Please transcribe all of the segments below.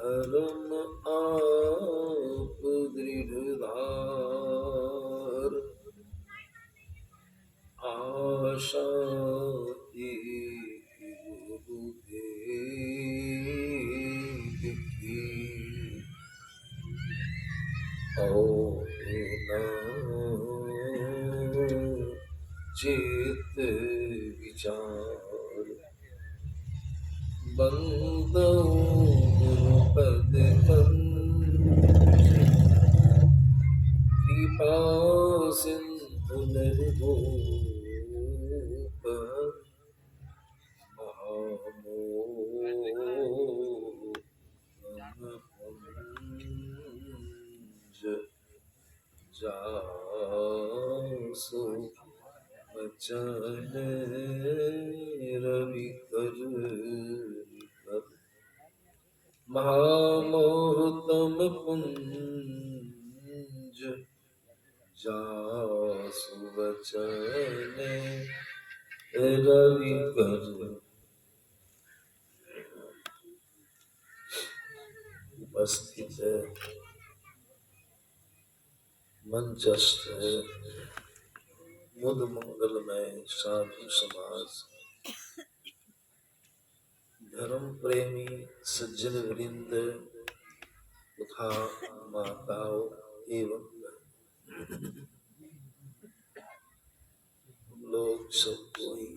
धर्म आप दृढ़धार, आशा एक गुरुदेव की, और न चेत विचार, बंदो गुरुपद कृपा सिंधु निर्भूप, महामोहन जासु वचन रवि कर, महामोहतम पुंज जासु वचन रवि कर। उपस्थित है, मंचस्थ है, मुद मंगलमय साधु समाज, धर्म प्रेमी सज्जन वृंद तथा माताओं एवं हम लोग सब कोई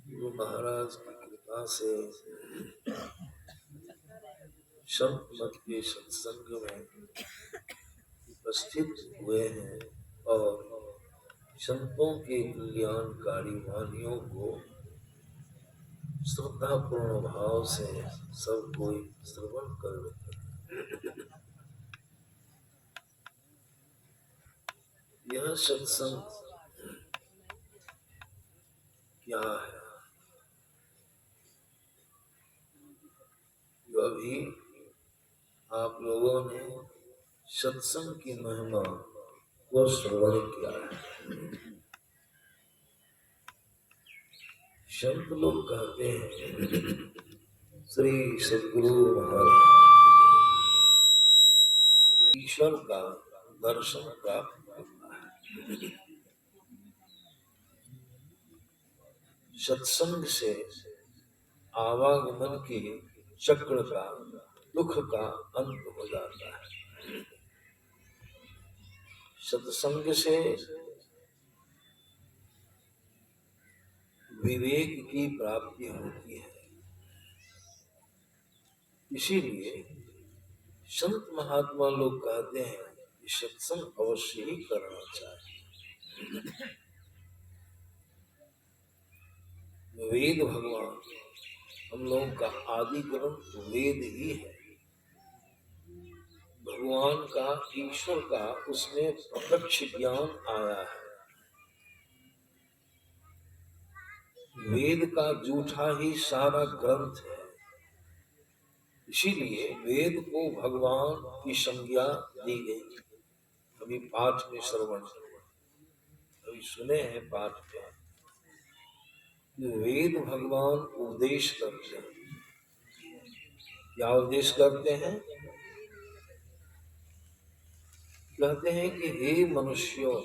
गुरु महाराज की कृपा से संत मत के सत्संग में उपस्थित हुए हैं और संतों के कल्याणकारी वाणियों को श्रद्धापूर्ण भाव से सब कोई श्रवण कर रहे। यह सत्संग क्या है? जो अभी आप लोगों ने सत्संग की महिमा को श्रवण किया है। संत लोग कहते हैं श्री सद्गुरु महाराज ईश्वर का दर्शन प्राप्त करना है। सत्संग से आवागमन के चक्र का दुख का अंत हो जाता है। सत्संग से विवेक की प्राप्ति होती है। इसीलिए संत महात्मा लोग कहते हैं कि सत्संग अवश्य ही करना चाहिए। वेद भगवान हम लोगों का आदि ग्रंथ वेद ही है। भगवान का, ईश्वर का उसमें प्रत्यक्ष ज्ञान आया है। वेद का जूठा ही सारा ग्रंथ है। इसीलिए वेद को भगवान की संज्ञा दी गई। अभी पाठ में श्रवण, अभी सुने हैं पाठ में, वेद भगवान उपदेश करते हैं। क्या उपदेश करते हैं? कहते हैं कि हे मनुष्यों,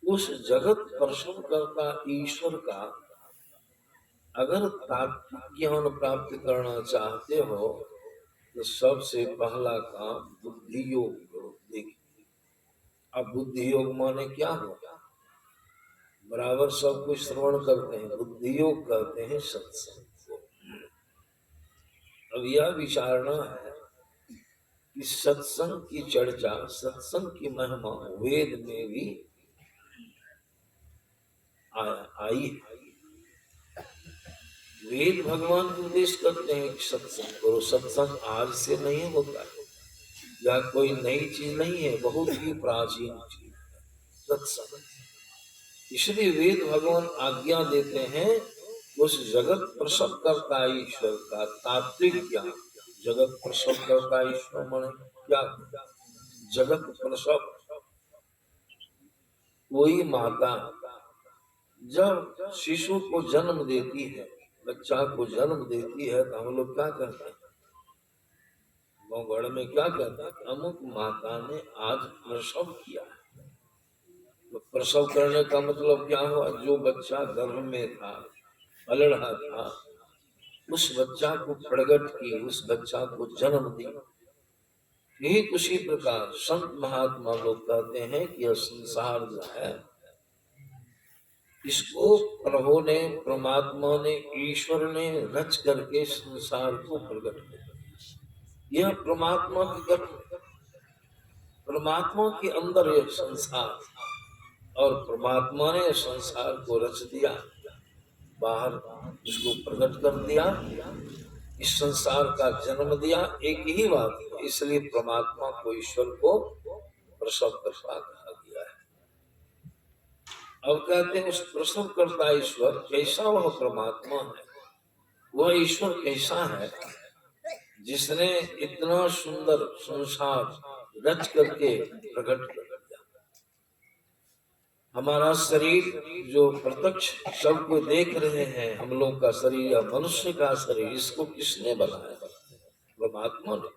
उस जगत प्रसन्न करता ईश्वर का अगर तात्विक ज्ञान प्राप्त करना चाहते हो तो सबसे पहला काम बुद्धि योग करो। देखिए, अब बुद्धि योग माने क्या होगा? बराबर सब कुछ श्रवण करते हैं, बुद्धि योग कहते हैं सत्संग को। अब यह विचारना है कि सत्संग की चर्चा, सत्संग की महिमा वेद में भी आई है। वेद भगवान उपदेश करते हैं कि सत्संग करो। सत्संग आज से नहीं होता है या कोई नई चीज नहीं है, बहुत ही प्राचीन चीज है सत्संग। इसलिए वेद भगवान आज्ञा देते हैं उस जगत प्रसव करता ईश्वर का तात्विक ज्ञान। जगत प्रसव करता ईश्वर माने क्या? जगत प्रसव, कोई माता जब शिशु को जन्म देती है, बच्चा को जन्म देती है तो हम लोग क्या कहते हैं, गाँव में क्या कहते हैं, अमुक माता ने आज प्रसव किया है। तो प्रसव करने का मतलब क्या हुआ, जो बच्चा गर्भ में था, पल रहा था, उस बच्चा को प्रकट की, उस बच्चा को जन्म दी। ठीक उसी प्रकार संत महात्मा लोग कहते हैं कि यह संसार जो है, इसको प्रभु ने, परमात्मा ने, ईश्वर ने रच करके संसार को प्रकट किया। यह परमात्मा की गर्भ, परमात्मा के अंदर यह संसार, और परमात्मा ने संसार को रच दिया, बाहर इसको प्रकट कर दिया, इस संसार का जन्म दिया। एक ही बात, इसलिए परमात्मा को, ईश्वर को प्रसव करता कहा गया है। अब कहते हैं उस प्रसव करता ईश्वर कैसा, वह परमात्मा है। वह ईश्वर कैसा है जिसने इतना सुंदर संसार रच करके प्रकट कर दिया। हमारा शरीर जो प्रत्यक्ष सबको देख रहे हैं, हम लोग का शरीर या मनुष्य का शरीर, इसको किसने बनाया? परमात्मा ने।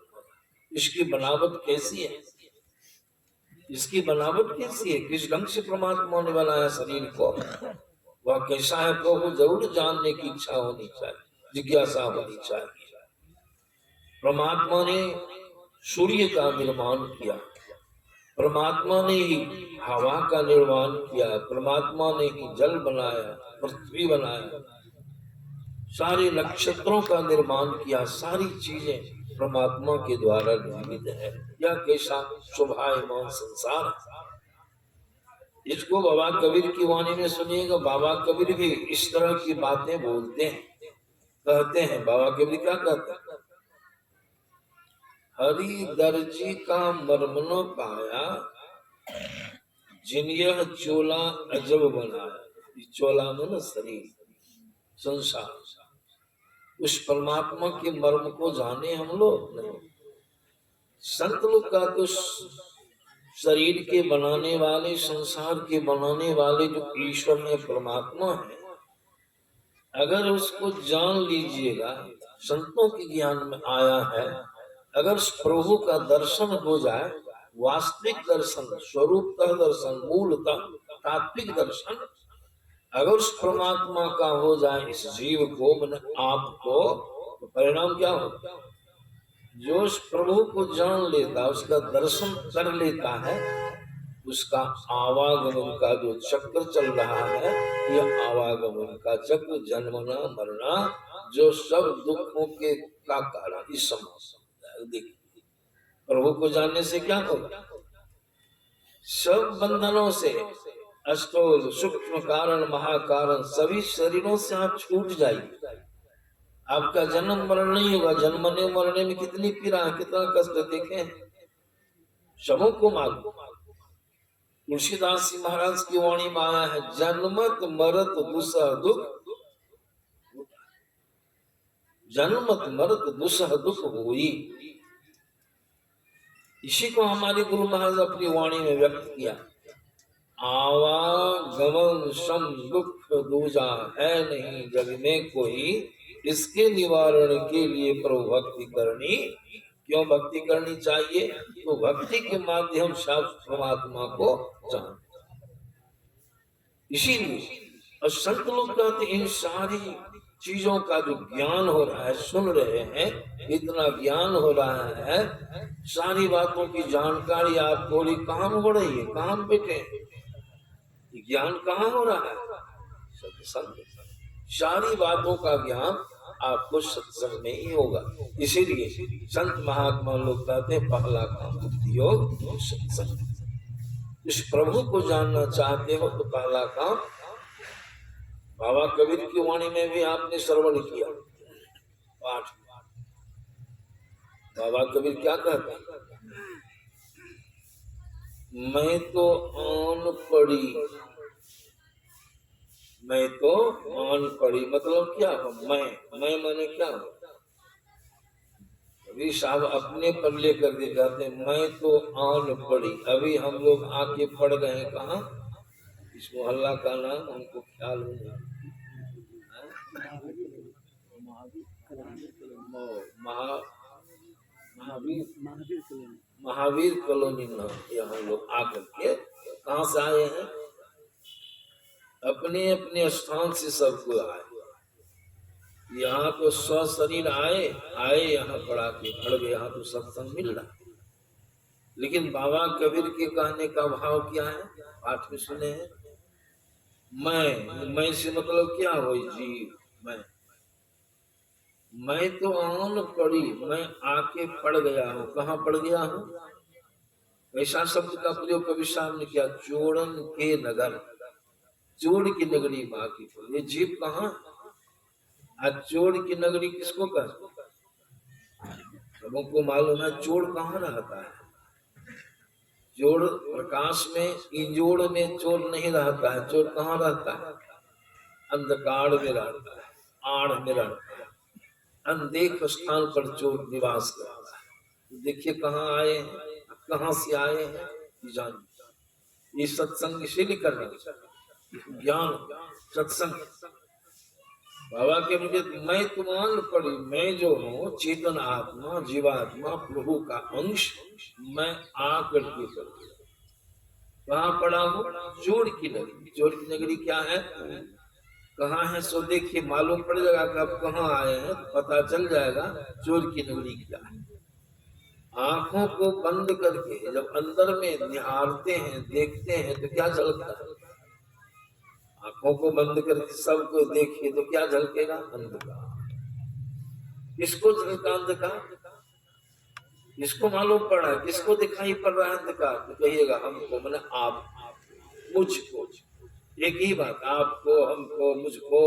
इसकी बनावट कैसी है, इसकी बनावट कैसी है, किस ढंग से परमात्मा ने बनाया शरीर को, वह कैसा है प्रभु जरूर जानने की इच्छा होनी चाहिए, जिज्ञासा होनी चाहिए। परमात्मा ने सूर्य का निर्माण किया, परमात्मा ने ही हवा का निर्माण किया, परमात्मा ने ही जल बनाया, पृथ्वी बनाया, सारे नक्षत्रों का निर्माण किया। सारी चीजें परमात्मा के द्वारा निर्मित है। यह कैसा शोभायमान संसार है। इसको बाबा कबीर की वाणी में सुनिएगा, बाबा कबीर भी इस तरह की बातें बोलते हैं, कहते हैं। बाबा कबीर क्या कहते हैं, हरि दर्जी का मर्म न पाया, जिन यह चोला अजब बनाया। चोला में न शरीर, संसार, उस परमात्मा के मर्म को जाने हम लोग नहीं। संत लोग का तो शरीर के बनाने वाले, संसार के बनाने वाले जो ईश्वर है, परमात्मा है, अगर उसको जान लीजिएगा, संतों के ज्ञान में आया है, अगर प्रभु का दर्शन हो जाए, वास्तविक दर्शन, स्वरूपतः दर्शन, मूलतः तात्विक दर्शन अगर उस परमात्मा का हो जाए, इस जीव को, मन आपको, तो परिणाम क्या होगा? जो उस प्रभु को जान लेता, उसका दर्शन कर लेता है, उसका आवागमन का जो चक्र चल रहा है, यह आवागमन का चक्र, जन्मना मरना, जो सब दुखों के का कारण, इस समय देखिए प्रभु को जानने से क्या होगा, सब बंधनों से, अष्टोल, सूक्ष्म कारण, महाकारण, सभी शरीरों से आप छूट जाइए। आपका जन्म मरण नहीं होगा। जन्मने मरने में कितनी पीड़ा, कितना कष्ट देखे सबों को मालूम। तुलसीदास जी महाराज की वाणी में आया है, जन्मत मरत दुसह दुख, जन्मत मरत दुसह दुख हुई। इसी को हमारे गुरु महाराज अपनी वाणी में व्यक्त किया, आवागमन सम दुख दूजा है नहीं जग में कोई, इसके निवारण के लिए प्रभु भक्ति करनी। क्यों भक्ति करनी चाहिए? तो भक्ति के माध्यम से परमात्मा को जान। इसीलिए और संत लोग कहते इन सारी चीजों का जो ज्ञान हो रहा है, सुन रहे हैं, इतना ज्ञान हो रहा है, सारी बातों की जानकारी आपको कहाँ हो रही है, कहाँ बैठे, ज्ञान कहाँ हो रहा है? सत्संग। सारी बातों का ज्ञान आपको सत्संग में ही होगा। इसीलिए संत महात्मा लोग कहते हैं पहला काम भक्ति योग सत्संग। इस प्रभु को जानना चाहते हो तो पहला काम, बाबा कबीर की वाणी में भी आपने श्रवण किया पाठ। बाबा कबीर क्या कहते हैं, मैं तो आन पड़ी, मैं तो आन पड़ी मतलब क्या हो, मैं माने क्या हो? कबीर साहब अपने पर लेकर के कहते हैं मैं तो आन पड़ी। अभी हम लोग आके पड़ गए हैं कहाँ? इस मोहल्ला का नाम हमको ख्याल नहीं। महा महावीर महावीर कॉलोनी में यहाँ लोग आकर के कहाँ से आए हैं? अपने अपने स्थान से सबको आए। यहाँ तो शरीर आए यहाँ पड़ा के पड़ गए, यहाँ तो सत्संग मिल रहा। लेकिन बाबा कबीर के कहने का भाव क्या है? पाठ में सुने हैं, मैं से मतलब क्या हो जीव, मैं तो आन पड़ी, मैं आके पड़ गया हूँ। कहाँ पड़ गया हूँ? ऐसा शब्द का प्रयोग कवि साहब ने किया, चोरन के नगर, चोर की नगरी माँ की। ये जीव कहाँ? आज चोर की नगरी किसको कहते? सबको मालूम है चोर कहाँ रहता है। चोर प्रकाश में, इंजोड़ में चोर नहीं रहता है। चोर कहाँ रहता है? अंधकार में रहता है, आड़ में रहता है, अनदेख स्थान पर चोर निवास करता है। देखिए कहाँ आए हैं, कहाँ से आए हैं, जान। ये सत्संग इसीलिए करना, ज्ञान सत्संग। बाबा के मुझे मैं तुमान पड़ी, मैं जो हूँ चेतन आत्मा, जीवात्मा, प्रभु का अंश, मैं आकर के कर कहाँ पड़ा हूँ? चोर की नगरी। चोर की नगरी क्या है, कहाँ है? सो देखिए मालूम पड़ जाएगा कि आप कहाँ आए हैं, पता चल जाएगा चोर की नगरी क्या है। आंखों को बंद करके जब अंदर में निहारते हैं, देखते हैं तो क्या झलकता है? आंखों को बंद करके सबको देखिए तो क्या झलकेगा? अंधकार। किसको झलका अंधकार? किसको मालूम पड़ा? किसको दिखाई पड़ रहा है अंधकार? तो कहिएगा हमको, मैंने आप, मुझको। एक ही बात, आपको, हमको, मुझको।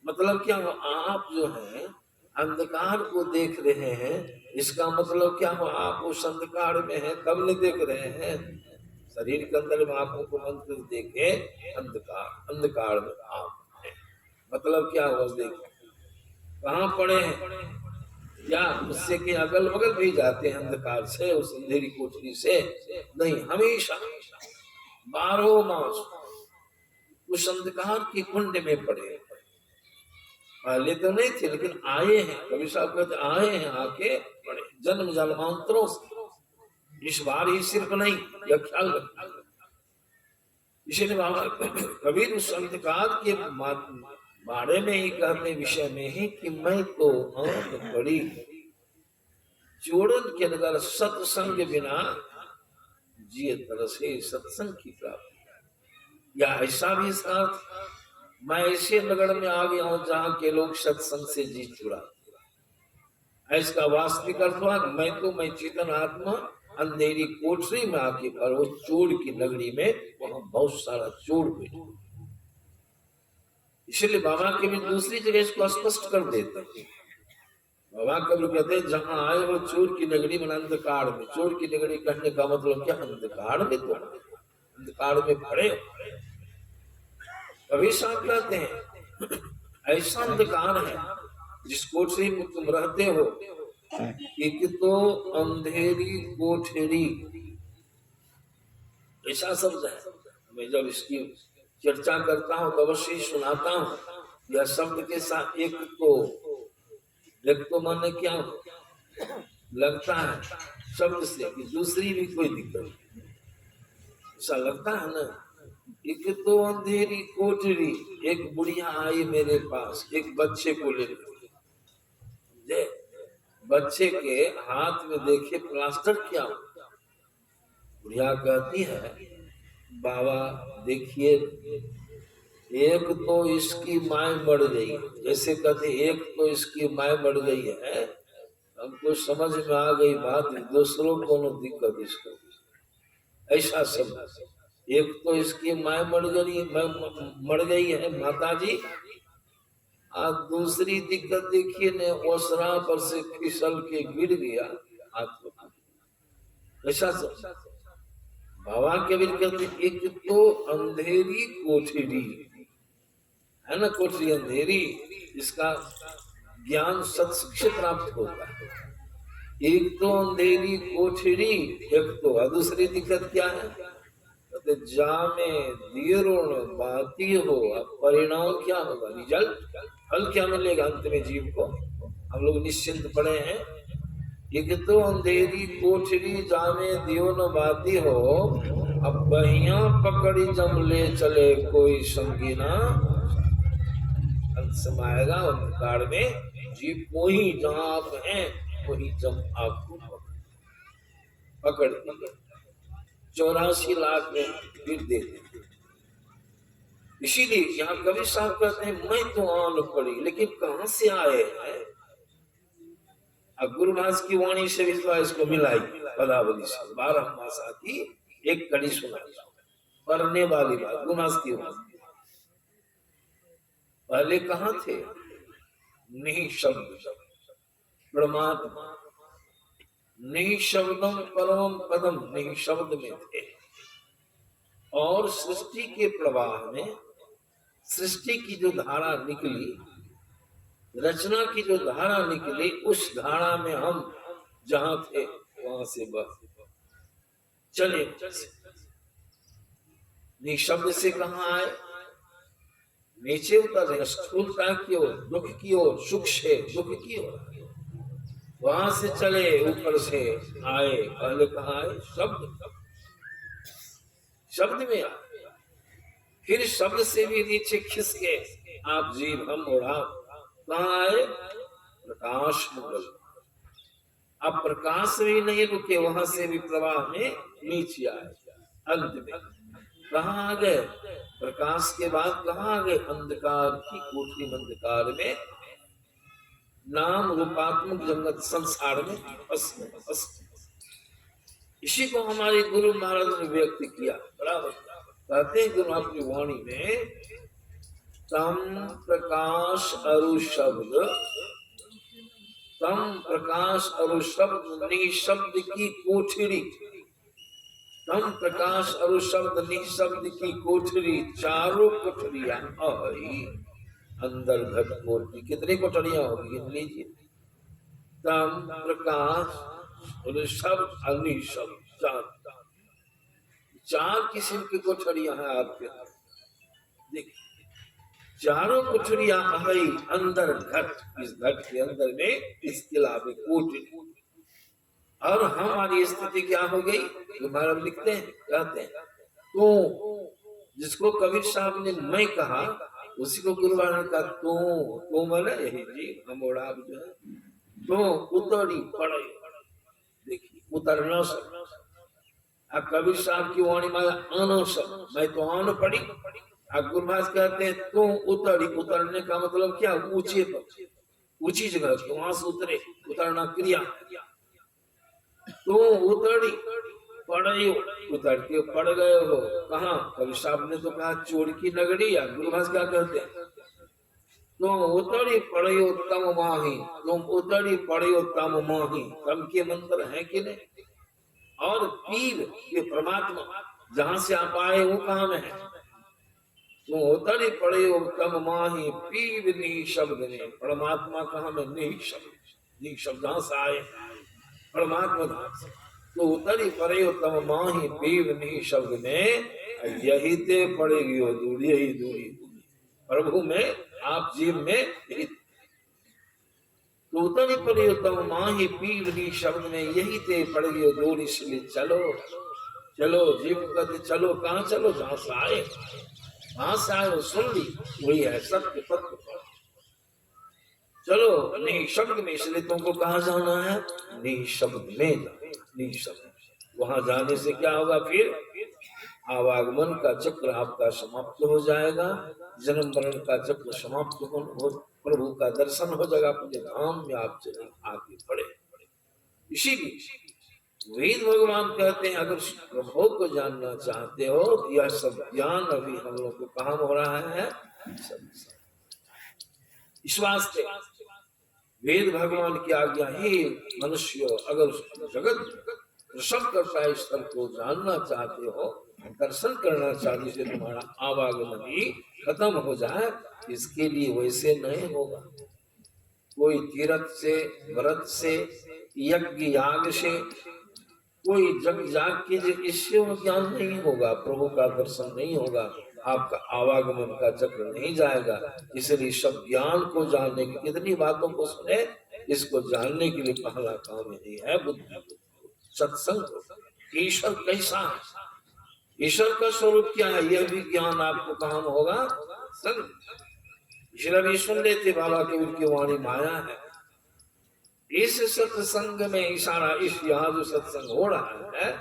मतलब क्या हो? आप जो है अंधकार को देख रहे हैं, इसका मतलब क्या हो? आप उस अंधकार में हैं तब नहीं देख रहे हैं। शरीर के अंदर में आंखों को बंद कर देखे, अंधकार, अंधकार में आप है। मतलब क्या हुआ? देखे कहाँ पड़े हैं, या उससे के अगल बगल भी जाते हैं अंधकार से, उस अंधेरी कोठरी से नहीं, हमेशा 12 मास उस अंधकार की कुंड में पड़े। पहले तो नहीं थे, लेकिन आए हैं। कवि साहब कहते आए हैं, आके पड़े जन्म जन्मांतरों से। इस बार ही सिर्फ नहीं, यह ख्याल रखना। इसलिए बाबा कबीर उस अंधकार के बारे में ही कहते, विषय में ही कि मैं तो आंख पड़ी चोरन के नगर, सत्संग बिना जिए तरसे सत्संग की प्राप्ति। या ऐसा भी इसका अर्थ, मैं ऐसे नगर में आ गया हूं जहां के लोग सत्संग से जी चुरा। इसका वास्तविक अर्थ हुआ मैं चेतन आत्मा अंधेरी कोठरी में आके, और वो चोर की नगरी में वहां बहुत सारा चोर बैठे। इसलिए बाबा के भी दूसरी जगह इसको स्पष्ट कर देते हैं। बाबा कबीर कहते हैं जहां आए हो चोर की नगरी में, अंधकार में। चोर की नगरी कहने का मतलब क्या? अंधकार में। तो अंधकार में पड़े। कभी साथ कहते हैं ऐसा अंधकार है जिस कोठरी में तुम रहते हो, एक तो अंधेरी कोठरी, ऐसा शब्द है। मैं जब इसकी चर्चा करता हूँ तो अवश्य सुनाता हूँ। यह शब्द के साथ एक तो माने क्या लगता है शब्द से कि दूसरी भी कोई दिक्कत, ऐसा लगता है ना। एक तो अंधेरी कोठरी, एक बुढ़िया आई मेरे पास एक बच्चे को लेकर। बच्चे के हाथ में देखे प्लास्टर क्या हो। बुढ़िया कहती है बाबा देखिए, एक तो इसकी माय मर गई, जैसे कहते एक तो इसकी माय मर गई है, हमको समझ में आ गई बात, दूसरों को न दिक्कत इसको। ऐसा सब, एक तो इसकी माय मर गई है माता जी, और दूसरी दिक्कत देखिए ने ओसरा पर से फिसल के गिर गया हाथ। ऐसा सब बाबा के भी कहते एक तो अंधेरी कोठरी है ना, कोठरी अंधेरी, इसका ज्ञान सत्संग प्राप्त होता है। एक तो अंधेरी कोठरी, एक तो दूसरी दिक्कत क्या है? तो जामे दीरुण बाती हो, अब परिणाम क्या होगा, रिजल्ट, फल क्या मिलेगा अंत में जीव को। हम लोग निश्चिंत पड़े हैं। एक तो अंधेरी कोठरी जामे दियो न बाती हो, अब बहिया पकड़ी जम ले चले कोई संगी ना। अंत समाएगा अंधकार में, जीव को ही जहां आप हैं वही जम आपको पकड़ पकड़ 84 लाख में फिर दे दे। इसीलिए यहाँ कवि साहब कहते हैं मैं तो आन पड़ी, लेकिन कहां से आए हैं। अब गुरुदास की वाणी से भी इसको मिलाई, पदावली से 12 मासा की एक कड़ी सुना पढ़ने वाली बात गुरुदास की वाणी। पहले कहां थे, निःशब्द परमात्मा, निःशब्दम परम पदम, निःशब्द में थे। और सृष्टि के प्रवाह में सृष्टि की जो धारा निकली, रचना की जो धारा निकली, उस धारा में हम जहां थे वहां से बस चले। निःशब्द से कहां आए, नीचे उतर रहे, स्थूलता की ओर, दुख की ओर, सुख से दुख की ओर, वहां से चले ऊपर से आए। पहले कहां आए, शब्द, शब्द में आए, फिर शब्द से भी नीचे खिसके आप जीव हम और आप कहां आए, प्रकाश मंडल। अब प्रकाश भी नहीं रुके, वहां से भी प्रवाह में नीचे आए। अंत में कहां आ गए, प्रकाश के बाद कहां आ गए, अंधकार की कोठरी अंधकार में, नाम रूपात्मक जगत संसार में फंस। इसी को हमारे गुरु महाराज ने व्यक्त किया। बराबर कहते हैं गुरु अपनी वाणी में, तम प्रकाश अरु शब्द, तम प्रकाश अरु शब्द निःशब्द की कोठरी, तम प्रकाश अरु शब्द निःशब्द की कोठरी, चारों कोठरियां आई अंदर घट कोठरी। कितनी कोठरियां होगी गिन लीजिए, तम प्रकाश और शब्द अनिशब्द, चार किस्म की कोठरियां हैं आपके। देखिए चारों कोठरियां आई अंदर घट, इस घट के अंदर में इसके अलावा कोठरी। और हमारी स्थिति क्या हो गई, महाराज लिखते हैं, कहते हैं तो जिसको कबीर साहब ने मैं कहा, उसी को गुरु महाराज ने कहा तो मैंने यही जी हम और आप जो है तो उतरी पड़े। देखिए उतरना सब, अब कबीर साहब की वाणी में आना सब, मैं तो आन पड़ी। अब गुरुदास कहते हैं तो उतरी, उतरने का मतलब क्या, ऊंचे पर, ऊंची जगह तो वहां से उतरे, उतरना क्रिया। तो उतरी पड़े, उतर के पड़ गए हो कहा, कबीर साहब ने तो कहा चोर की नगरी। या गुरुदास क्या कहते हैं, तुम उतरी पड़े तम माही, तुम उतरी पड़े तम माही, तम के मंत्र है कि नहीं। और पीर ये परमात्मा जहां से आप आए वो कहां में है, तुम उतरी पड़े तम माही, पीर निःशब्द में, परमात्मा कहां में, निःशब्द, निःशब्द जहां से आए परमात्मा धाम से। तो उतरी पड़े तम माही पीर निःशब्द में, यही ते पड़ेगी वो दूरी, यही दूरी प्रभु में, आप जीव में। तो उतरी पड़े तम माही पीर निःशब्द में, यही ते पड़ेगी वो दूरी। इसलिए चलो चलो जीव कहते चलो, कहां चलो, जहां से आए, वहां से आए वो सुन ली, वही है सत्य तत्व। चलो निःशब्द में, इसलिए तुमको कहां जाना है, निःशब्द में जाना, निःशब्द। वहां जाने से क्या होगा, फिर आवागमन का चक्र आपका समाप्त हो जाएगा, जन्म मरण का चक्र समाप्त हो, प्रभु का दर्शन हो जाएगा, अपने धाम में आप चले आगे बढ़े। इसीलिए वेद भगवान कहते हैं अगर प्रभु को जानना चाहते हो तो यह सब ज्ञान अभी हम लोग को कहाँ हो रहा है, इस वास्ते वेद भगवान की आज्ञा ही मनुष्य अगर जगत प्रसन्न करता है, स्तर को जानना चाहते हो, दर्शन करना चाहते, से तुम्हारा आवागमन ही खत्म हो जाए, इसके लिए वैसे नहीं होगा। कोई तीर्थ से, व्रत से, यज्ञ याग से, कोई जग जाग के जो इससे वो ज्ञान नहीं होगा, प्रभु का दर्शन नहीं होगा, आपका आवागमन का चक्र नहीं जाएगा। इसलिए सब ज्ञान को जानने की, कितनी बातों को सुने, इसको जानने के लिए पहला काम यही है बुद्धि, सत्संग। ईश्वर कैसा है, ईश्वर का स्वरूप क्या है, यह भी ज्ञान आपको कहाँ होगा, संग। इसलिए अभी सुन लेते बाबा के उनकी वाणी माया है। इस सत्संग में इशारा, इस यहाँ जो सत्संग हो रहा है,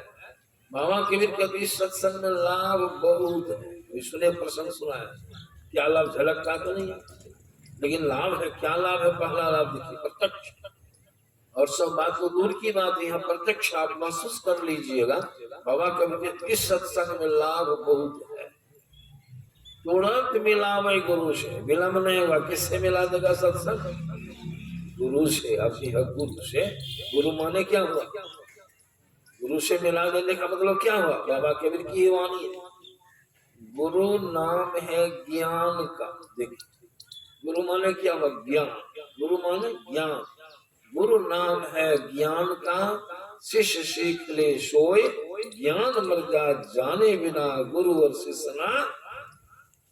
बाबा के कभी इस सत्संग में लाभ बहुत है। सुने प्रसंग सुना है, क्या लाभ झलकता तो नहीं, लेकिन लाभ है। क्या लाभ है? पहला लाभ देखिए, प्रत्यक्ष। और सब बात को दूर की बात, यहाँ प्रत्यक्ष आप महसूस कर लीजिएगा। बाबा कभी इस सत्संग में लाभ बहुत है। तुरंत मिलावे गुरु से, विलंब नहीं होगा। किससे मिला देगा सत्संग? गुरु से, अपनी गुरु से। गुरु माने क्या हुआ? गुरु से मिला देने का मतलब क्या हुआ? बाबा कबीर की वाणी है, गुरु नाम है ज्ञान का। देखिए, गुरु माने क्या हुआ? ज्ञान। गुरु माने ज्ञान, गुरु नाम है ज्ञान का। शिष्य सीख ले सोए, ज्ञान मर्जा जाने बिना गुरु और शिष्य ना।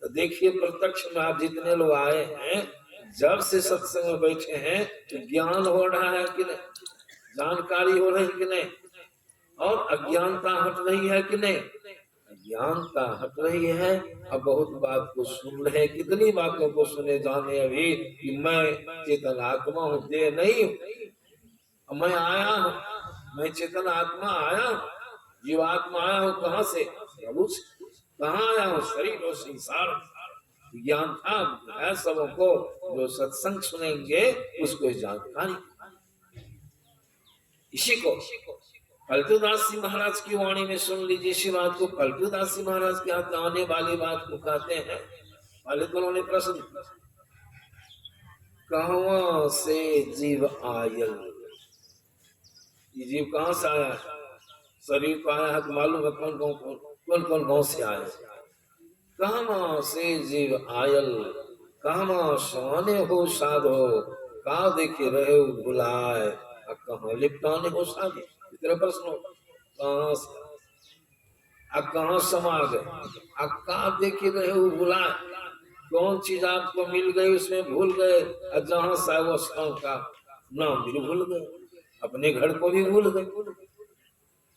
तो देखिए, प्रत्यक्ष में आप जितने लोग आए हैं, जब से सत्संग में बैठे हैं, तो ज्ञान हो रहा है कि नहीं, जानकारी हो रही है कि नहीं, और अज्ञानता हट रही है कि नहीं? अज्ञानता हट रही है। अब बहुत बात को सुन रहे, कितनी बातों को सुने जाने अभी कि मैं चेतन आत्मा हूँ, देह नहीं हूँ। मैं आया हूँ, मैं चेतन आत्मा आया हूँ, जीवात्मा आया हूँ। कहाँ से? प्रभु से। कहाँ आया हूँ? शरीर और संसार। ज्ञान था है सबों को, जो सत्संग सुनेंगे उसको जानकारी। इसी को पलटूदास जी महाराज की वाणी में सुन लीजिए। इसी बात को पलटूदास जी महाराज के हाथ आने वाली बात को कहते हैं। पहले तो उन्होंने प्रश्न, कहवा से जीव आयल, ये जीव कहाँ से आया है? शरीर को आया है तो मालूम है कौन कौन गांव से आया। कहवा से जीव आयल, कहवा सोने हो साधो, का देखे रहे हो भुलाए, कहाँ लिपटाने हो साधो। इतना प्रश्न, कहाँ से, अब कहाँ समा गए, अब कहाँ देखे रहे हो भुलाए। कौन चीज आपको मिल गई उसमें भूल गए, और जहाँ से वो स्थान का नाम भी भूल गए, अपने घर को भी भूल गए।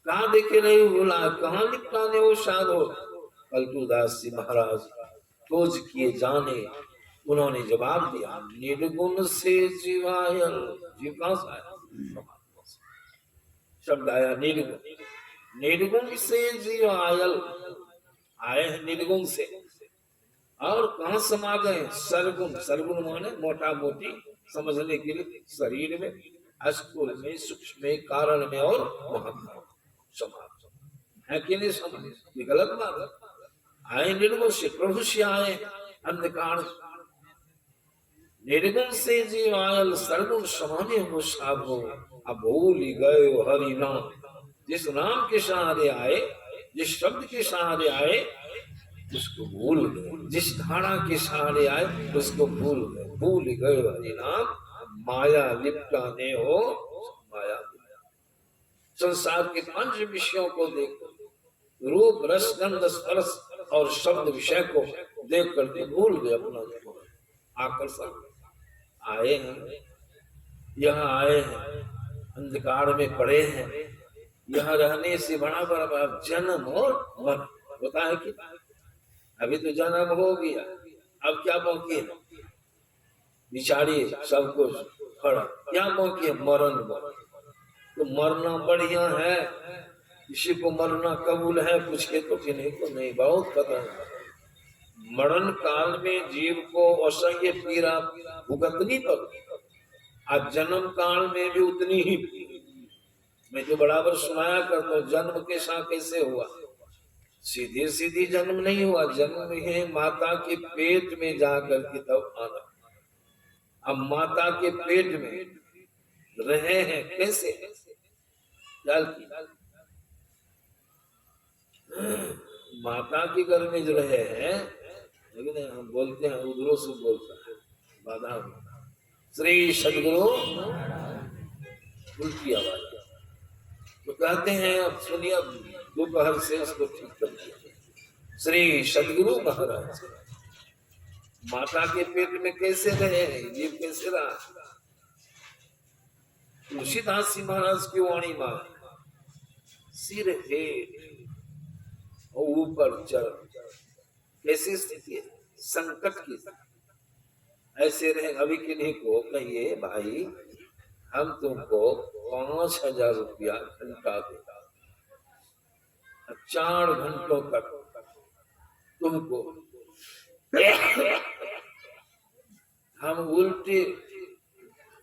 कहाँ देखे रहे हो भुलाए, कहाँ लिपटाने हो साधो। पलटूदास जी महाराज खोज किए जाने, उन्होंने जवाब दिया, निर्गुण से जीवायल। जीव कहाँ से आया? शब्द आया निर्गुण, निर्गुण से जीव आयल, आए हैं निर्गुण से। और कहाँ समा गए? सरगुण, सरगुण माने मोटा मोटी समझने के लिए, शरीर में, स्थूल में, सूक्ष्म में, कारण में और महाकारण समा है कि नहीं? समझ गलत बात। आए निर्गुण से, प्रभु से आए अंधकार। निर्गुण से जीव आयल, सरगुण समाने हो साधो, अब भूल गए हरि नाम। जिस नाम के सहारे आए, जिस शब्द के सहारे आए, उसको भूल गए। जिस धारा के सहारे आए, उसको भूल गए। भूल गए हरि नाम, माया लिपटाने हो माया। संसार के पंच विषयों को देखो, रूप रस गंध स्पर्श और शब्द विषय को देख करके भूल गए अपना आकर्षण। आए हैं, यहाँ आए हैं, अंधकार में पड़े हैं। यहाँ रहने से बड़ा बड़ा जन्म और मरण होता है कि अभी तो जन्म हो गया, अब क्या बाकी है? बिचारी सब कुछ खड़ा, क्या बाकी है? मरण। तो मरना बढ़िया है, किसी को मरना कबूल है पूछ के तो किन्हीं को नहीं, बहुत पता है। मरण काल में जीव को असह्य पीड़ा भुगतनी पड़ती, आज जन्म काल में भी उतनी ही। मैं तो बराबर सुनाया करता हूँ, जन्म के साथ कैसे हुआ? सीधे सीधी जन्म नहीं हुआ, जन्म है माता के पेट में जाकर के तब आना। अब माता के पेट में रहे हैं कैसे? माता के घर में जो रहे हैं, लेकिन हम बोलते हैं उधरों से बोलता है बाधा। श्री सदगुरु उल्टी आवाज, तो कहते हैं अब सुनिए, अब दोपहर से इसको ठीक कर दिया। श्री सदगुरु महाराज माता के पेट में कैसे रहे, जीव कैसे रहा। तुलसीदास जी महाराज की वाणी मां, सिर हेठ और ऊपर चरण, कैसी स्थिति है, संकट की। ऐसे रहे। अभी किन्हीं को कहिए भाई हम तुमको 5,000 रुपया घंटा देगा, 4 घंटों तक तुमको हम उल्टे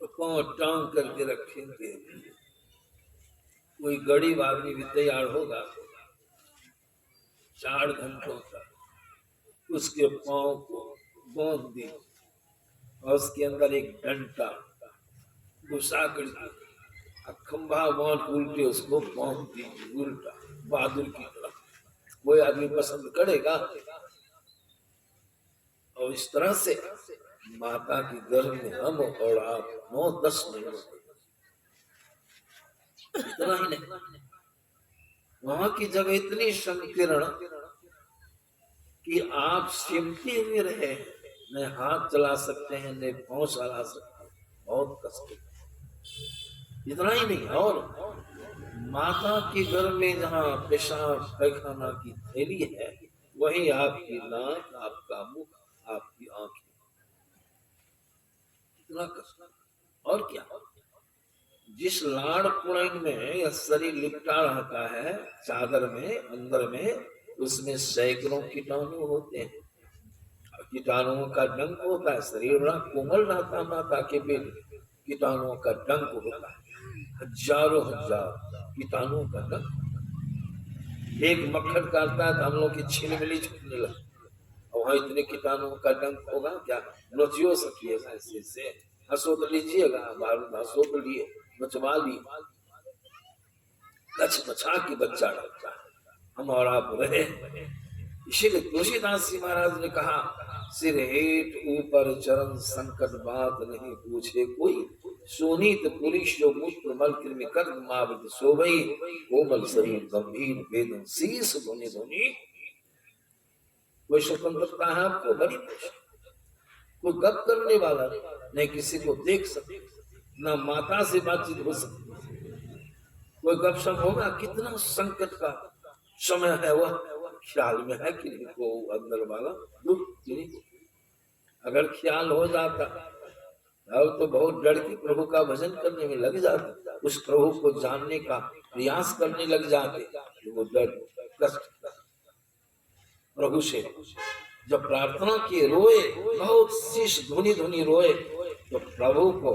पांव टांग करके रखेंगे। कोई गरीब आदमी भी तैयार होगा 4 घंटों तक उसके पांव को बांध दी और उसके अंदर एक डंडा घुसा कर खंभा बांध उल्टे उसको बांध दी, उल्टा बहादुर की तरफ। कोई आदमी पसंद करेगा? और इस तरह से माता की गर्भ में हम और आप 9-10 महीनों, इतना ही नहीं, वहां की जगह इतनी संकीर्ण कि आप सिमटे हुए रहे, न हाथ चला सकते हैं न पांव चला सकते हैं, बहुत कष्ट। इतना ही नहीं, और माता के गर्भ में जहाँ पेशाब पैखाना की थैली है, वही आपकी नाक, आपका मुख, आपकी आंखें, इतना कष्ट। और क्या, जिस लाड़ पुड़ैन में यह शरीर लिपटा रहता है चादर में, अंदर में, उसमें सैकड़ों कीटाणु होते हैं। कीटाणुओं का डंक होता है। शरीर बड़ा कोमल रहता है माता के पेट, कीटाणुओं का डंक होता है, हजारों हजार कीटाणुओं का डंक। एक मक्खन काटता है तो हम लोग की छिलमिली छूटने लगती है, और वहां इतने कीटाणुओं का डंक होगा क्या? नोचियो सकिएगा ऐसे से, हंसो तो लीजिएगा, बाहर हंसो तो लिए, नचवा लिए, कछ बचा के बच्चा डरता है। हम और आप रहे। इसीलिए तुलसीदास जी महाराज ने कहा, सिर हेठ ऊपर चरण, संकट बात नहीं पूछे कोई, सोनीत पुरुष जो मूत्र मल कृमि कर्म मावृत शोभई, कोमल शरीर गंभीर वेदन शीस धुनि धुनि। कोई स्वतंत्रता है आपको? बड़ी कोई गप करने वाला नहीं, किसी को देख सकते, न माता से बातचीत हो सकती, कोई गपशप होगा? कितना संकट का समय है, वह ख्याल में है कि नहीं को अंदर वाला दुख किन्हीं को। अगर ख्याल हो जाता अब तो बहुत डर के प्रभु का भजन करने में लग जाते, उस प्रभु को जानने का प्रयास करने लग जाते, वो डर कष्ट प्रभु से जब प्रार्थना किए, रोए, बहुत शीश धुनी धुनी रोए, तो प्रभु को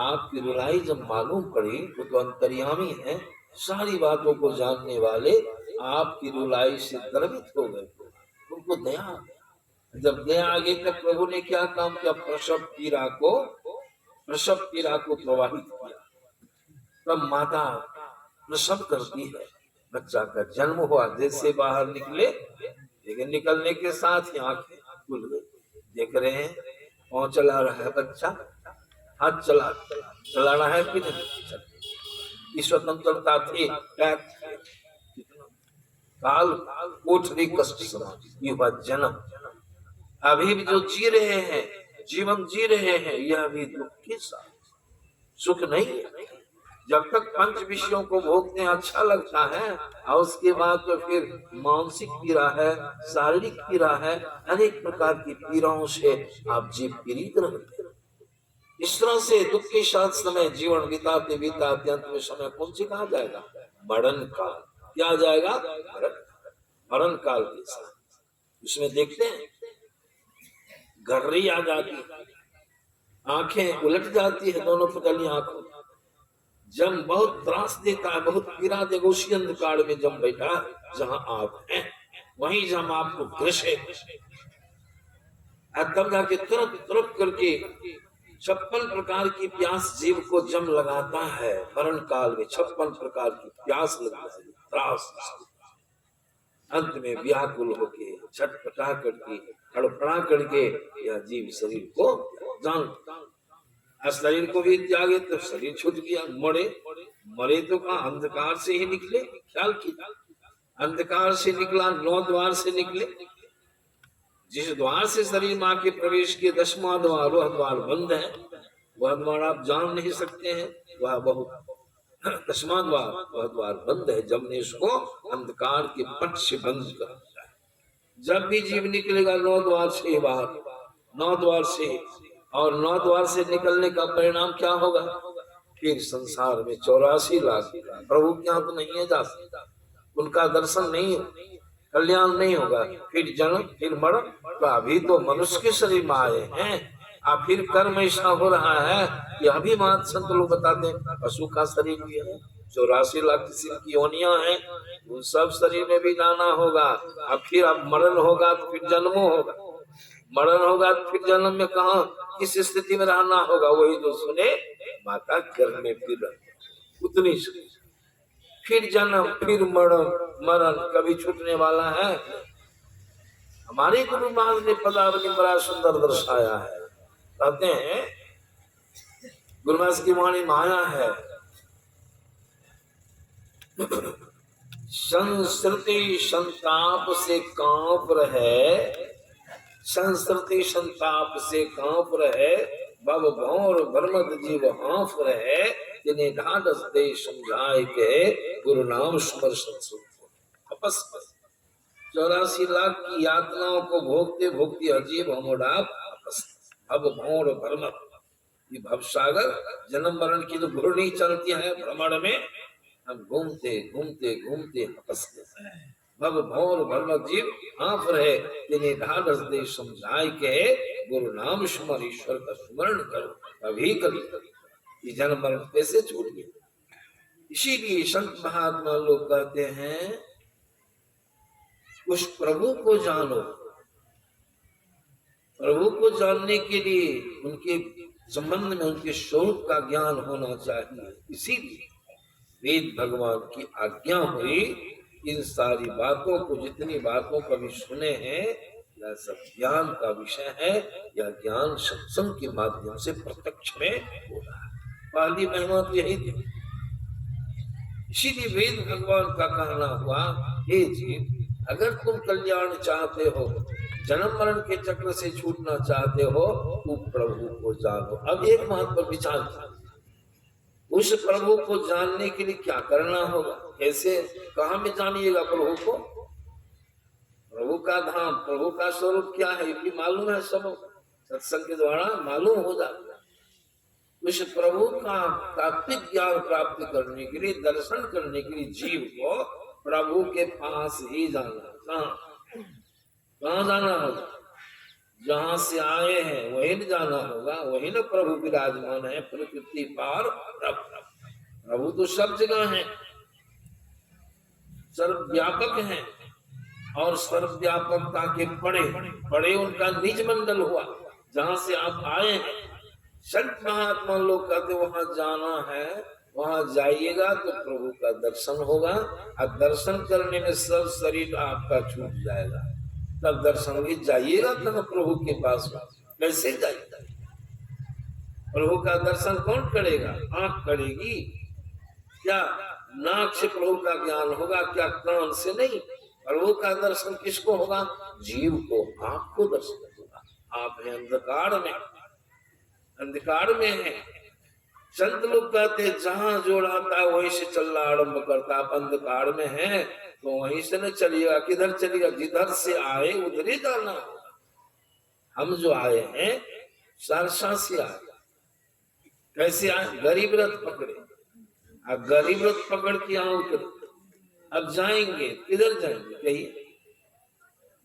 आपकी रुलाई जब मालूम पड़ी, वो तो अंतर्यामी है, सारी बातों को जानने वाले, आपकी रुलाई से द्रवित हो गए, उनको दया। जब दया आगे तक प्रभु ने क्या काम किया? प्रसव पीड़ा को प्रवाहित किया। तब माता प्रसव करती है, बच्चा का जन्म हुआ, जैसे बाहर निकले, लेकिन निकलने के साथ ही आंखें खुल गई। देख रहे हैं पांव चला रहा है बच्चा, हाथ चला रहा है कि नहीं? स्वतंत्रता थी। काल कोठरी कष्ट समाधि युवा जन्म। अभी भी जो जी रहे हैं, जीवन जी रहे हैं, यह भी दुख के साथ, सुख नहीं है। जब तक पंच विषयों को भोगते हैं अच्छा लगता है, और उसके बाद तो फिर मानसिक पीड़ा है, शारीरिक पीड़ा है, अनेक प्रकार की पीड़ाओं से आप जीव पीड़ित रहते हैं। इस तरह से दुख के साथ समय जीवन बिताते बिताते अंत में समय कौन से कहा जाएगा? मरण काल। क्या आ जाएगा? मरण काल के साथ। उसमें देखते हैं गर्री आ जाती, आंखें उलट जाती है, दोनों पुतली आंखों। जम बहुत त्रास देता है, बहुत पीड़ा देगा। उसी अंधकार में जम बैठा जहां आप हैं, वहीं जम आपको ग्रसे, तब जाके तुरंत करके 56 प्रकार की प्यास जीव को जम लगाता है। मरण काल में 56 प्रकार की प्यास लगता है, त्रास। अंत में व्याकुल होके छटपटा करके तड़पड़ा करके यह जीव शरीर को जान, शरीर को भी त्यागे तो शरीर छूट गया, मरे मरे तो कहाँ, अंधकार से ही निकले, ख्याल की अंधकार से निकला, 9 द्वार से निकले। जिस द्वार से शरीर माँ के प्रवेश के 10वां द्वार, वह द्वार बंद है, वह द्वार आप जान नहीं सकते हैं, वह बहुत 10वां द्वार, वह द्वार बंद है। जब ने इसको अंधकार के पट से बंद कर दिया है। जब भी जीव निकलेगा 9 द्वार से बाहर, 9 द्वार से, और 9 द्वार से निकलने का परिणाम क्या होगा? फिर संसार में 84 लाख प्रभु के यहाँ तो नहीं है जा सकता, उनका दर्शन नहीं, कल्याण नहीं होगा। फिर जन्म, फिर मरण। तो अभी तो मनुष्य के शरीर में आए हैं, अब फिर कर्म ऐसा हो रहा है कि अभी मात संत लोग बताते हैं पशु का शरीर भी है, 84 लाख किस्म की योनियां हैं, उन सब शरीर में भी जाना होगा। अब फिर अब मरण होगा तो फिर जन्म होगा, मरण होगा तो फिर जन्म में कहा किस स्थिति में रहना होगा? वही जो सुने माता गर्भ में फिर उतनी, फिर जन्म, फिर मरण, मरण कभी छूटने वाला है? हमारे गुरु महाराज ने पदावली बड़ा सुंदर दर्शाया है। कहते हैं गुरु महाराज की वाणी माया है, संस्कृति संताप से कांप रहे, संस्कृति संताप से कांप रहे, बब भौर बर्मद जीव हाँफ रहे, जिन्हें ढाढ़स दे समझाए के गुरु नाम स्मर सत्सुख। 84 लाख की यातनाओं को भोगते भोगते अजीब हमोडाप अब भौर भ्रमण, ये भवसागर जन्म मरण की जो घूर्णी चलती है भ्रमण में, हम घूमते घूमते घूमते हंसते हैं। भव भौर भ्रमक जीव हाँफ रहे, जिन्हें ढाढ़स दे समझाए के गुरु नाम स्मर, ईश्वर का स्मरण करो तभी कभी ये जन्म मरण कैसे छूट गया। इसीलिए संत महात्मा लोग कहते हैं उस प्रभु को जानो। प्रभु को जानने के लिए उनके संबंध में उनके स्वरूप का ज्ञान होना चाहिए। इसीलिए वेद भगवान की आज्ञा हुई, इन सारी बातों को, जितनी बातों को भी सुने हैं, यह सब ज्ञान का विषय है। यह ज्ञान सत्संग के माध्यम से प्रत्यक्ष में हो रहा है। पहली महिमा तो यही थी। इसीलिए वेद भगवान का कहना हुआ, हे जीव, अगर तुम कल्याण चाहते हो, जन्म मरण के चक्र से छूटना चाहते हो, तो प्रभु को जानो। अब एक बात पर विचार करो, उस प्रभु को जानने के लिए क्या करना होगा? कैसे, कहाँ में जानिएगा प्रभु को? प्रभु का धाम, प्रभु का स्वरूप क्या है, ये भी मालूम है सब, सत्संग के द्वारा मालूम हो जाता है। उस प्रभु का तात्विक ज्ञान प्राप्त करने के लिए, दर्शन करने के लिए जीव को प्रभु के पास ही जाना। कहाँ जाना होगा? जहां से आए हैं वही न जाना होगा, वही न प्रभु विराजमान है। प्रकृति पार प्रभु तो सब जगह है, सर्वव्यापक है, और सर्वव्यापकता के पड़े उनका निज मंडल हुआ। जहां से आप आए हैं, संत महात्मा लोग कहते वहां जाना है, वहां जाइएगा तो प्रभु का दर्शन होगा। और दर्शन करने में सब शरीर आपका छूट जाएगा, तब दर्शन भी जाइएगा तब प्रभु के पास। कैसे जाइएगा? प्रभु का दर्शन कौन करेगा? आंख करेगी क्या? नाक से प्रभु का ज्ञान होगा क्या? कान से नहीं। प्रभु का दर्शन किसको होगा? जीव को, आपको दर्शन होगा। आप हैं अंधकार में, अंधकार में है। संत लोग कहते जहां जोड़ाता है वहीं से चलना आरंभ करता। आप अंधकार में है तो वहीं से न चलिएगा। किधर चलिएगा? जिधर से आए उधर ही जाना होगा। हम जो आए हैं सरसा से आए। कैसे आए? गरीब रथ पकड़े, अब गरीब रथ पकड़ के यहाँ उतरे। अब जाएंगे किधर जाएंगे? कहीं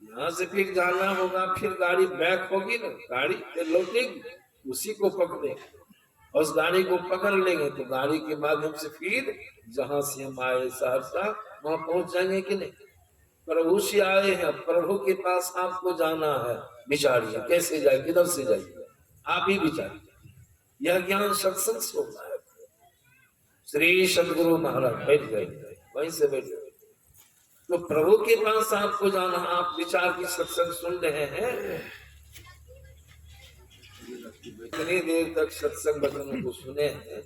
यहाँ से फिर जाना होगा, फिर गाड़ी बैक होगी ना, गाड़ी फिर लौटेगी, उसी को पकड़े, उस गाड़ी को पकड़ लेंगे तो गाड़ी के माध्यम से फिर जहां से हम आए सहरसा वहां पहुंच जाएंगे कि नहीं? प्रभु से आए हैं, प्रभु के पास आपको जाना है। विचारिए कैसे जाए, किधर से जाइए, आप ही विचारिए। यह ज्ञान सत्संग से होता है। श्री सदगुरु महाराज बैठ गए, वहीं से बैठ गए। तो प्रभु के पास आपको जाना, आप विचार की सत्संग सुन रहे हैं। इतनी देर तक सत्संग बचनों को सुने हैं,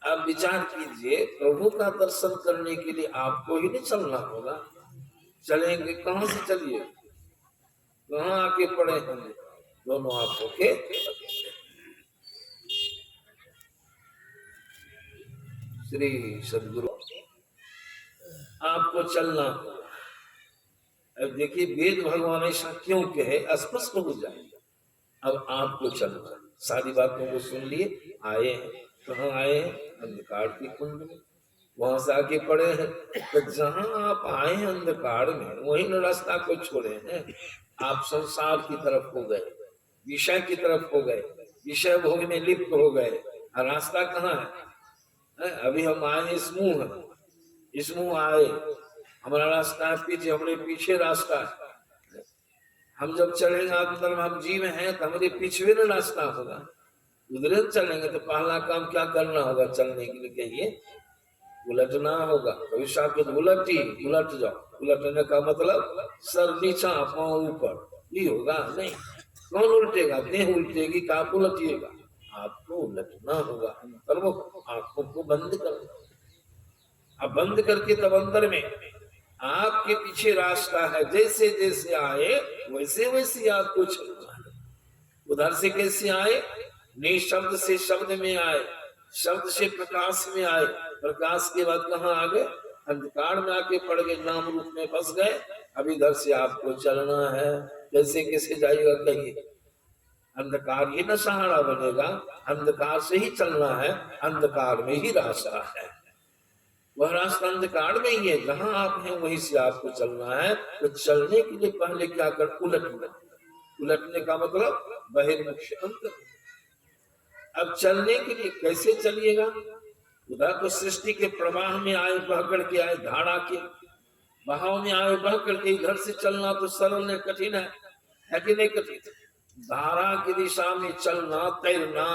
आप विचार कीजिए, प्रभु का दर्शन करने के लिए आपको ही नहीं चलना होगा। चलेंगे कहाँ से? चलिए, कहाँ आके पड़े हम दोनों आंखों के। श्री सदगुरु आपको चलना होगा। अब देखिए, वेद भगवान ऐसा क्यों कहे, स्पष्ट हो जाएगा। अब आपको चलना, सारी बातों को सुन लिए, आए हैं, कहाँ आए हैं? अंधकार की कुंड में, वहां से आगे पड़े हैं। तो जहां आप आए हैं अंधकार में, वही न रास्ता को छोड़े हैं। आप संसार की तरफ हो गए, विषय की तरफ हो गए, विषय भोग में लिप्त हो गए। और रास्ता कहाँ है? अभी हम आए इस मुंह, इस मुंह आए, हमारा रास्ता है पीछे, हमारे पीछे रास्ता है। हम जब चलेंगे अंदर, हम जीव हैं तो हमारे पीछे ना रास्ता होगा, उधर चलेंगे। तो पहला काम क्या करना होगा चलने के लिए? कहिए, उलटना होगा। भविष्य के उलटी, उलट जाओ। उलटने का मतलब सर नीचा पांव ऊपर, ये होगा नहीं। कौन उल्टेगा? देह उल्टेगी का आप उलटिएगा? आपको उलटना होगा। अंतर्मुख, आंखों को बंद करना। अब बंद करके तब अंदर में आपके पीछे रास्ता है, जैसे जैसे आए वैसे वैसे आपको चलना है। उधर से कैसे आए? निशब्द से शब्द में आए, शब्द से प्रकाश में आए, प्रकाश के बाद कहाँ आ गए? अंधकार में आके पड़ गए, नाम रूप में फंस गए। अब इधर से आपको चलना है। कैसे कैसे जाइएगा? कहिए, अंधकार ही न सहारा बनेगा, अंधकार से ही चलना है, अंधकार में ही रास्ता है। वह रास्ता अंधकार में ही है, जहां आप हैं वहीं से आपको चलना है। तो चलने के लिए पहले क्या कर? उलटना। उलटने का मतलब बहिर्मुख अंतर। अब चलने के लिए कैसे चलिएगा? उधर तो सृष्टि के प्रवाह में आए, बह करके आए, धारा के बहाव में आए, बह करके। इधर से चलना तो सरल नहीं, कठिन है कि नहीं कठिन? धारा की दिशा में चलना, तैरना,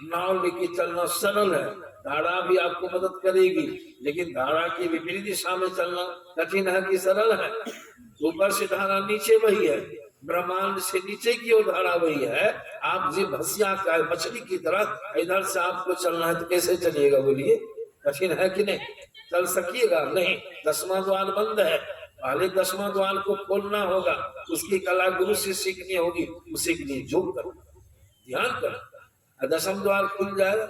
नाव लेके चलना सरल है। धारा भी आपको मदद करेगी, लेकिन धारा की विपरीत दिशा में चलना कठिन है कि सरल है? ऊपर से धारा नीचे वही है, ब्रह्मांड से नीचे की ओर धारा वही है। आप जी भसिया का मछली की तरह इधर से आपको चलना है, तो कैसे चलिएगा? बोलिए, कठिन है कि नहीं? चल सकिएगा? नहीं। 10वां द्वार बंद है, पहले 10वां द्वार को खोलना होगा। उसकी कला गुरु से सीखनी होगी। उसी के लिए योग करो, ध्यान करो, 10वां द्वार खुल जाएगा।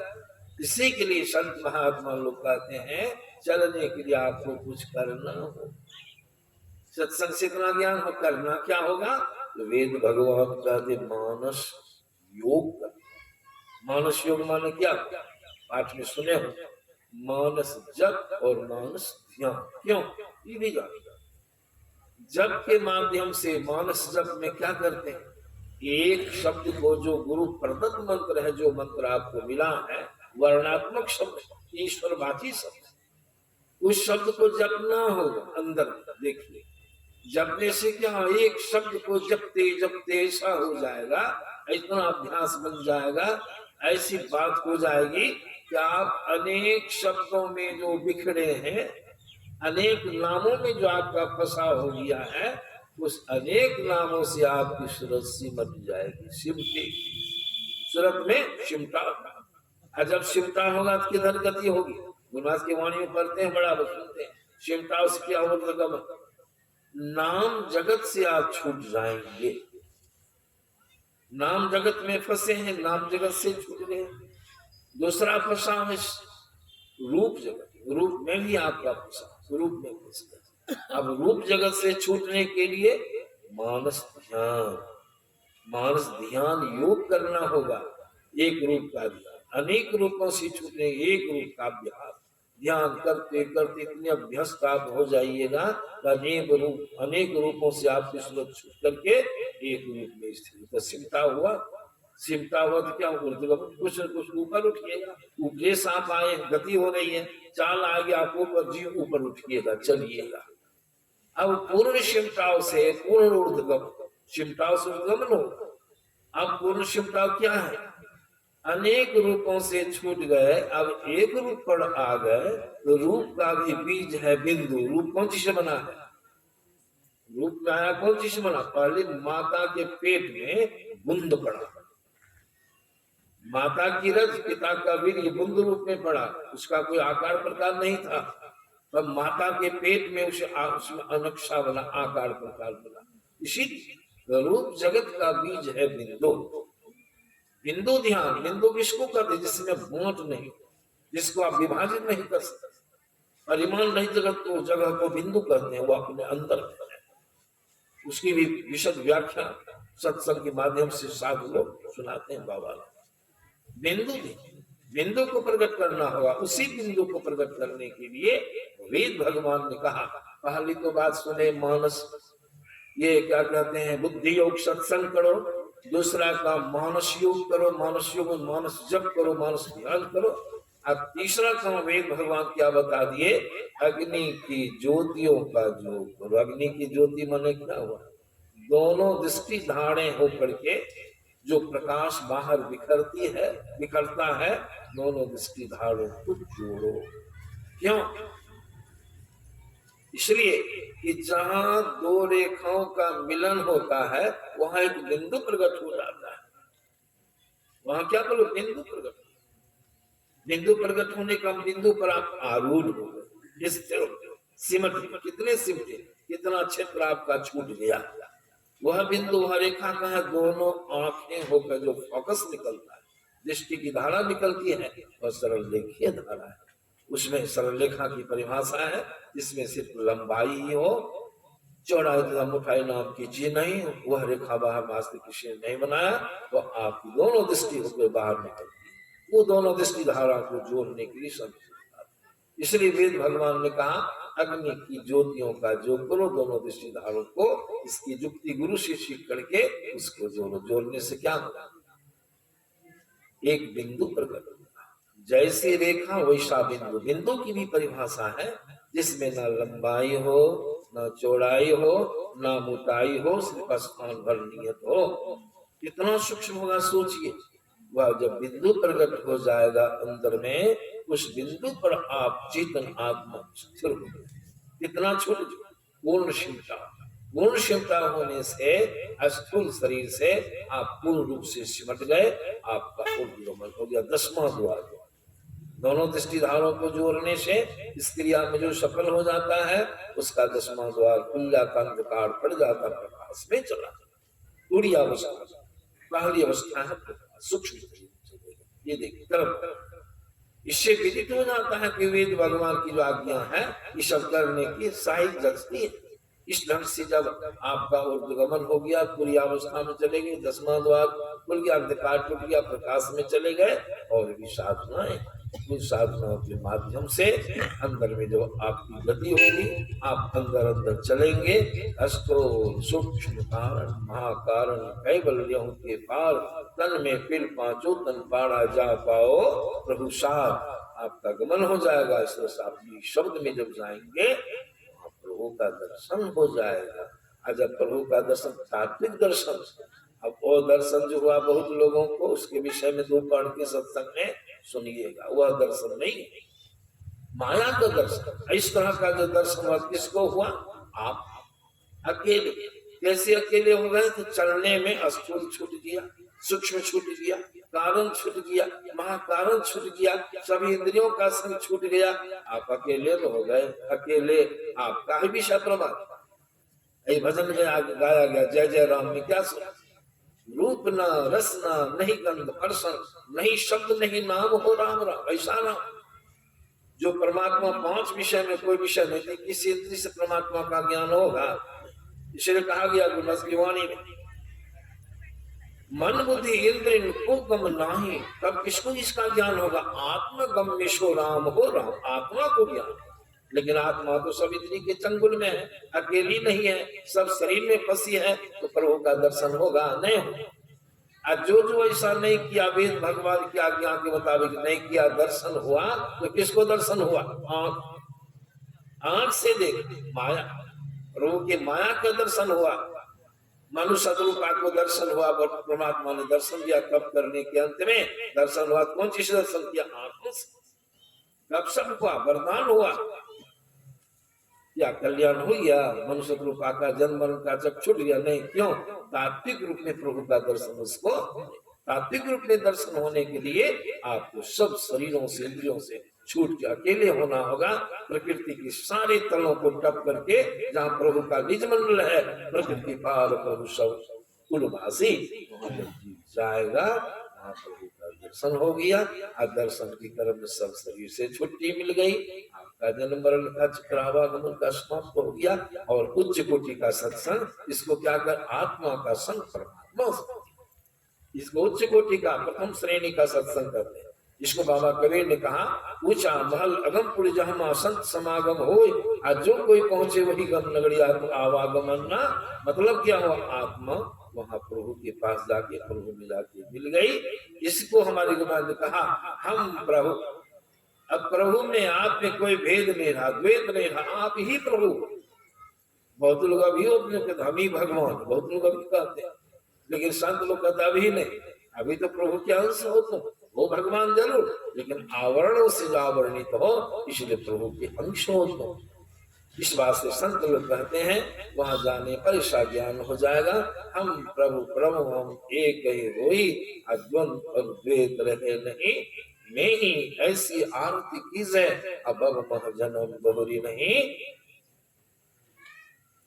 इसी के लिए संत महात्मा लोग कहते हैं, चलने के लिए आपको कुछ करना हो। सत्संग से इतना ज्ञान हो, करना क्या होगा? तो वेद भगवान कहते मानस योग कर। मानस योग माने क्या? पाठ में सुने हो, मानस जप और मानस ध्यान। क्यों? ये भी जान। जप के माध्यम से, मानस जप में क्या करते हैं? एक शब्द को, जो गुरु प्रदत्त मंत्र है, जो मंत्र आपको मिला है, वर्णात्मक शब्द, ईश्वरवाची शब्द, उस शब्द को जपना होगा अंदर। देखिए, जपने से क्या, एक शब्द को जपते जपते ऐसा हो जाएगा, इतना अभ्यास बन जाएगा, ऐसी बात हो जाएगी कि आप अनेक शब्दों में जो बिखरे हैं, अनेक नामों में जो आपका फंसा हो गया है, उस अनेक नामों से आपकी सूरत सिमट जाएगी, सिमटेगी। सूरत में सिमटा, और जब सिमटा होगा तो किधर गति होगी? गुरुनाथ की वाणी में पढ़ते हैं, बड़ा सुनते हैं, सिमटा से क्या होगा? नाम जगत से आप छूट जाएंगे। नाम जगत में फंसे हैं, नाम जगत से छूट गए। दूसरा फंसा है रूप जगत, रूप में भी आपका फंसा, रूप में फंस गए। अब रूप जगत से छूटने के लिए मानस ध्यान, मानस ध्यान योग करना होगा। एक रूप का ध्यान, अनेक रूपों से छूटने, एक रूप का अभ्यास, ध्यान करते करते इतने अभ्यस्त आप हो जाइएगा, अनेक रूपों से आपकी सूरत छूट करके एक रूप में स्थिर। तो सिमटा हुआ, सिमटा हुआ तो क्या हुआ? कुछ कुछ ऊपर उठिएगा। ऊपरे सांप आए, गति हो रही है, चाल आ गया, आप ऊपर जी ऊपर उठिएगा, चलिएगा। अब पूर्ण सिमटाव से पूर्ण ऊर्ध्वगम, सिमटाव से ऊर्ध्वगमन होगा। अब पूर्ण सिमटाव क्या है? अनेक रूपों से छूट गए, अब एक रूप पर आ गए। तो रूप का भी बीज है बिंदु। रूप कौन चीज से बना है? रूप में आया कौन चीज से बना? पहले माता के पेट में बुंद पड़ा, माता की रज पिता का वीर, ये बुंद रूप में पड़ा, उसका कोई आकार प्रकार नहीं था। तब माता के पेट में उसमें अनक्षा बना, आकार प्रकार बना। इसी रूप जगत का बीज है बिंदु। बिंदु ध्यान, बिंदु किसको कहते, जिसमें बांट नहीं, जिसको आप विभाजित नहीं कर सकते, परिमाण नहीं जगत को, जगह को बिंदु कहते हैं, वो अपने अंदर है। उसकी भी विशद व्याख्या सत्संग के माध्यम से साधु लोग सुनाते हैं बाबा। बिंदु बिंदु को प्रकट करना होगा, उसी बिंदु को प्रकट करने के लिए वेद भगवान ने कहा। पहली तो बात सुने मानस, ये क्या कहते हैं, बुद्धि योग सत्संग करो। दूसरा काम मानस योग करो, मानस योग में मानस जप करो, मानस ध्यान करो। अब तीसरा काम वेद भगवान क्या बता दिए, अग्नि की ज्योतियों का योग करो। अग्नि की ज्योति माने क्या हुआ, दोनों दृष्टि धारे होकर के जो प्रकाश बाहर बिखरती है, बिखरता है, दोनों दृष्टि धारों को जोड़ो। क्यों, इसलिए कि जहां दो रेखाओं का मिलन होता है वहां एक बिंदु प्रकट हो जाता है। वहां क्या करो, बिंदु प्रकट। बिंदु प्रकट होने का बिंदु पर आप आरूढ़ हो गए, स्थिर हो गए, सिमट गए। कितने सिमटे, कितना क्षेत्र आपका छूट गया। वह बिंदु, वह रेखा का है, दोनों आंखें होकर जो फोकस निकलता है, दृष्टि की धारा निकलती है, वह सरल रेखीय धारा है। उसमें सरल रेखा की परिभाषा है, जिसमें सिर्फ लंबाई ही हो, चौड़ाई तथा मोटाई नाम की चीज नहीं। वह रेखा बाहर वास्तविक किसी ने नहीं बनाया, वह आपकी दोनों दृष्टि होकर बाहर निकलती है। वो दोनों दृष्टि धारा को जोड़ने के लिए संकल्प। इसलिए वेद भगवान ने कहा, अग्नि की ज्योतियों का जो करो, दोनों दृष्टि धारों को। इसकी युक्ति गुरु से सीख करके उसको जोड़ो। जोड़ने से क्या होगा, एक बिंदु प्रकट होगा। जैसी रेखा वैसा बिंदु। बिंदु की भी परिभाषा है, जिसमें न लंबाई हो, न चौड़ाई हो, न मोटाई हो, सिर्फ स्थान भर नियत हो। कितना सूक्ष्म होगा सोचिए। वह जब बिंदु प्रकट हो जाएगा अंदर में, उस बिंदु पर आप चेतन आत्मा स्थिर हो। कितना छोटे, पूर्ण क्षमता। पूर्ण क्षमता होने से स्थूल शरीर से आप पूर्ण रूप से सिमट गए, आपका ऊर्ध्वगमन हो गया। 10वां द्वार, दोनों दृष्टि धारों को जोड़ने से इस क्रिया में जो सफल हो जाता है, उसका 10वां द्वार खुला का अंधकार पड़ जाता, प्रकाश में चला जाता। पूरी अवस्था, पहली अवस्था है सूक्ष्म। ये देखिए तरफ, इससे विदित हो जाता है कि वेद भगवान की जो आज्ञा है, ये सब करने की सहायक जगती है। इस ढंग से जब आपका ऊर्ध्वगमन हो गया, पूरी अवस्था में चले गए, 10वां द्वार खुल गया, अंधकार टूट गया, प्रकाश में चले गए। और भी साधनाएं, उन साधनाओं के माध्यम से अंदर में जो आपकी गति होगी, आप अंदर अंदर चलेंगे। अष्टो सूक्ष्म कारण महाकारण कैवल्यों के पार, तन में फिर पांचों तन पाड़ा जा पाओ प्रभु साथ। आपका गमन हो जाएगा। इस अपनी शब्द में जब जाएंगे, प्रभु का दर्शन हो जाएगा। आज जब प्रभु का दर्शन, तात्विक दर्शन, अब वो दर्शन जो हुआ बहुत लोगों को, उसके विषय में 2 पढ़ के सत्संग में सुनिएगा। वह दर्शन नहीं, माया का दर्शन। इस तरह का जो दर्शन हुआ, किसको हुआ, आप अकेले। कैसे अकेले हो गए, तो चलने में स्थूल छूट गया, सूक्ष्म छूट गया, कारण छूट गया, महाकारण छूट गया, सभी इंद्रियों का संग छूट गया। आप अकेले तो हो गए। अकेले आपका ही विषय प्रमाण। भजन में गाया गया, जय जय राम में क्या सुना, रूप न रस न नहीं गंध स्पर्शन, नहीं शब्द नहीं नाम हो राम राम। ऐसा नाम जो परमात्मा 5 विषय में कोई विषय नहीं, किसी इंद्रिय से परमात्मा का ज्ञान होगा। इसलिए कहा गया गुरु वाणी में, मन बुद्धि इंद्र को गम नाही, तब किसको इसका ज्ञान होगा, आत्मगम विश्व राम हो राम। आत्मा को ज्ञान, लेकिन आत्मा तो सब इंद्रिय के चंगुल में है, अकेली नहीं है, सब शरीर में फंसी है। तो प्रभु का दर्शन होगा नहीं होगा। जो ऐसा नहीं किया, वेद भगवान की आज्ञा के मुताबिक नहीं किया, दर्शन हुआ, तो किसको दर्शन हुआ, आंख से देख माया, प्रभु के माया का दर्शन हुआ। मनुष्य सदरूपा को दर्शन हुआ, परमात्मा ने दर्शन दिया। तब करने के अंत में दर्शन हुआ, कौन चीज दर्शन किया, आत्मा से। तब सब हुआ, वरदान हुआ, या कल्याण हो गया। मनुष्य रूपा का जन्म मरण का जब छूट गया, नहीं क्यों, तात्विक रूप में प्रभु का दर्शन उसको। तात्विक रूप में दर्शन होने के लिए आपको सब शरीरों से इंद्रियों से छूट के अकेले होना होगा। प्रकृति के सारे तलों को टप करके जहाँ प्रभु का निज मंडल है, प्रकृति पार प्रभु सब कुलवासी, वहां जब जीव जाएगा वहां प्रभु का दर्शन हो गया। और दर्शन के क्रम में सब शरीर से छुट्टी मिल गई, आपका जन्म मरण का चक्रावागमन का समाप्त हो गया। और उच्च कोटि का सत्संग, इसको क्या कर, आत्मा का संग परमात्मा से, इसको उच्च कोटि का प्रथम श्रेणी का सत्संग करते हैं। इसको बाबा कबीर ने कहा, ऊंचा महल अगमपुर जहाँ संत समागम हो, आज जो कोई पहुंचे वही गम नगरी आवागमन ना। मतलब क्या हुआ, आत्मा वहां प्रभु के पास जाके प्रभु में जाके मिल गई। इसको हमारे गुरु ने कहा, हम प्रभु, अब प्रभु में आप में कोई भेद नहीं रहा, द्वैत नहीं रहा, आप ही प्रभु। बहुत लोग अभी हम ही भगवान, बहुत लोग अभी कहते हैं, लेकिन संत लोग कहते अभी नहीं, अभी तो प्रभु के अंश हो तुम, वो भगवान जरूर, लेकिन आवरणों से आवरणित हो, इसलिए प्रभु के अंश हो तुम। इस बात से संत लोग कहते हैं वहां जाने पर ऐसा ज्ञान हो जाएगा, हम प्रभु प्रभु हम एक ही होई, अद्वंत और द्वैत रहे नहीं, मैं ही ऐसी आरती कीजे अब मह जन्म बहुरी नहीं।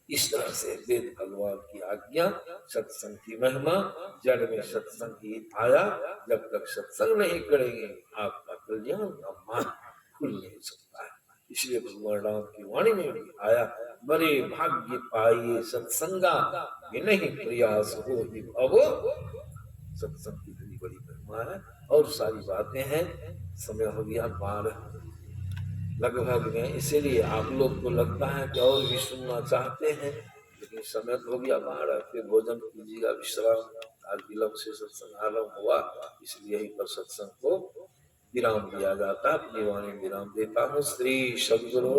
इस तरह से वेद भगवान की आज्ञा, सत्संग की महिमा, जड़ में सत्संग ही आया। जब तक सत्संग नहीं करेंगे आपका कल्याण का मार्ग खुल नहीं सकता है। इसलिए भगवान राम की वाणी में भी आया, बड़े भाग्य पाइए सत्संगा, ये नहीं प्रयास हो ही भवो। सत्संग की बड़ी बड़ी महिमा है और सारी बातें हैं। समय हो गया 12 लगभग में, इसीलिए आप लोग को लगता है कि और भी सुनना चाहते हैं, लेकिन समय तो हो गया 12। फिर भोजन कीजिएगा, विश्राम, आज विलंब से सत्संग आरंभ हुआ, इसलिए यही पर सत्संग को विराम दिया जाता है। अपनी वाणी विराम देता हूँ। श्री सद्गुरु